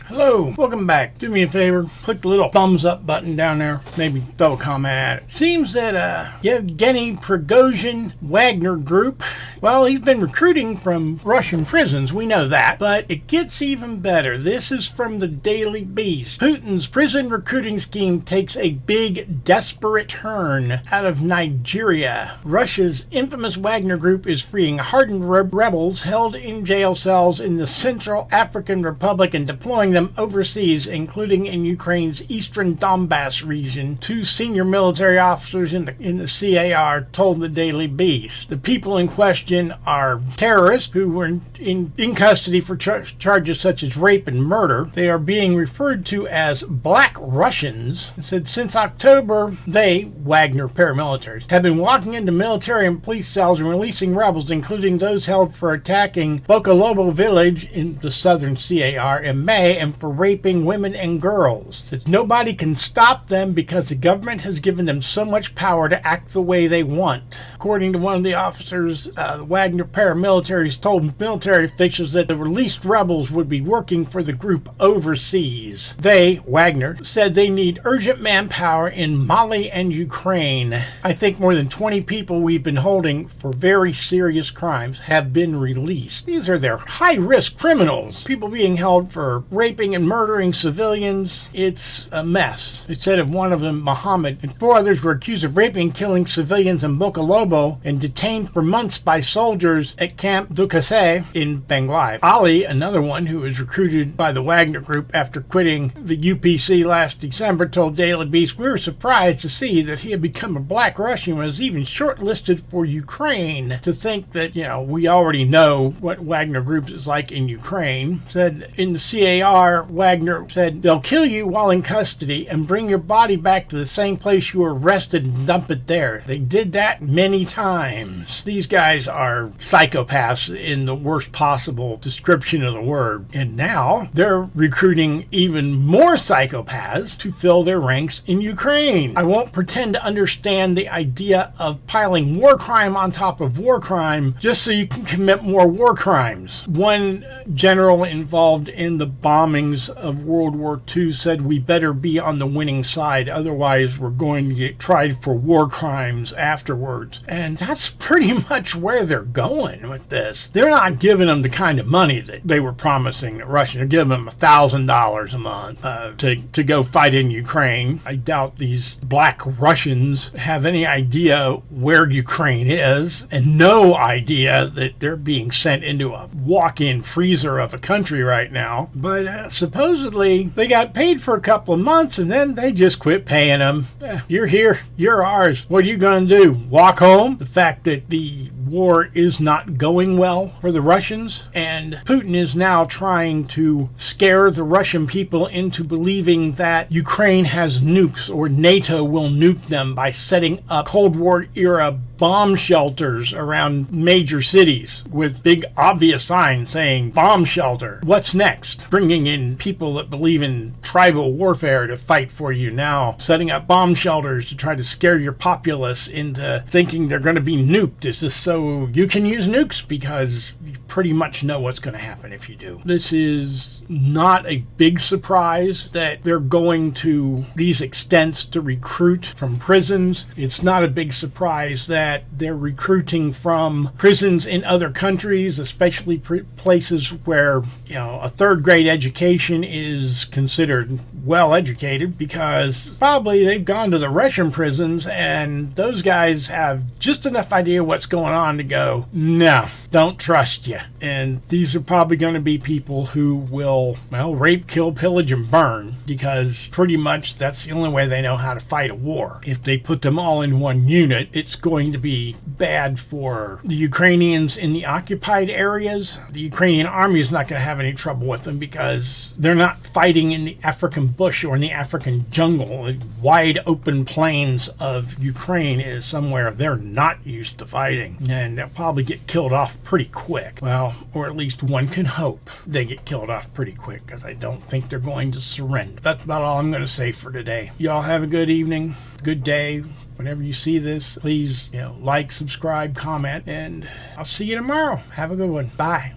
Hello, welcome back. Do me a favor, click the little thumbs up button down there. Maybe throw a comment at it. Seems that Yevgeny Prigozhin Wagner Group, well, he's been recruiting from Russian prisons. We know that. But it gets even better. This is from the Daily Beast. Putin's prison recruiting scheme takes a big, desperate turn out of Nigeria. Russia's infamous Wagner Group is freeing hardened rebels held in jail cells in the Central African Republic and deploying them overseas, including in Ukraine's eastern Donbass region. Two senior military officers in the CAR told the Daily Beast. The people in question are terrorists who were in custody for charges such as rape and murder. They are being referred to as Black Russians. It said since October, they, Wagner paramilitaries, have been walking into military and police cells and releasing rebels, including those held for attacking Bokolobo village in the southern CAR in May and for raping women and girls. That nobody can stop them because the government has given them so much power to act the way they want. According to one of the officers, the Wagner paramilitaries told military officials that the released rebels would be working for the group overseas. They, Wagner, said they need urgent manpower in Mali and Ukraine. I think more than 20 people we've been holding for very serious crimes have been released. These are their high-risk criminals. People being held for raping and murdering civilians. It's a mess. It said of one of them, Muhammad, and four others were accused of raping and killing civilians in Bokolobo and detained for months by soldiers at Camp Dukase in Bangladesh. Ali, another one who was recruited by the Wagner Group after quitting the UPC last December, told Daily Beast, "We were surprised to see that he had become a Black Russian and was even shortlisted for Ukraine." To think that, we already know what Wagner Group is like in Ukraine. Said in the CAR, Wagner said, "They'll kill you while in custody and bring your body back to the same place you were arrested and dump it there." They did that many times. These guys are psychopaths in the worst possible description of the word. And now they're recruiting even more psychopaths to fill their ranks in Ukraine. I won't pretend to understand the idea of piling war crime on top of war crime just so you can commit more war crimes. One general involved in the bombings of World War II said we better be on the winning side, otherwise we're going to get tried for war crimes afterwards. And that's pretty much where they're going with this. They're not giving them the kind of money that they were promising the Russians. They're giving them $1,000 a month to go fight in Ukraine. I doubt these Black Russians have any idea where Ukraine is and no idea that they're being sent into a walk-in freezer of a country right now. But supposedly they got paid for a couple of months and then they just quit paying them. You're here, you're ours. What are you going to do? Walk home? The fact that the war is not going well for the Russians, and Putin is now trying to scare the Russian people into believing that Ukraine has nukes or NATO will nuke them by setting up Cold War era bomb shelters around major cities with big obvious signs saying bomb shelter. What's next? Bringing in people that believe in tribal warfare to fight for you now, setting up bomb shelters to try to scare your populace into thinking they're going to be nuked. Is this so you can use nukes? Because you pretty much know what's going to happen if you do. This is not a big surprise that they're going to these extents to recruit from prisons. It's not a big surprise that they're recruiting from prisons in other countries, especially places where, a third grade education is considered well educated, because probably they've gone to the Russian prisons and those guys have just enough idea what's going on to go, no, don't trust you. And these are probably going to be people who will, rape, kill, pillage, and burn, because pretty much that's the only way they know how to fight a war. If they put them all in one unit, it's going to be bad for the Ukrainians in the occupied areas. The Ukrainian army is not going to have any trouble with them because they're not fighting in the African bush or in the African jungle. The wide open plains of Ukraine is somewhere they're not used to fighting, and they'll probably get killed off pretty quick. Well, or at least one can hope they get killed off pretty quick, because I don't think they're going to surrender. That's about all I'm going to say for today. Y'all have a good evening, good day. Whenever you see this, please, like, subscribe, comment, and I'll see you tomorrow. Have a good one. Bye.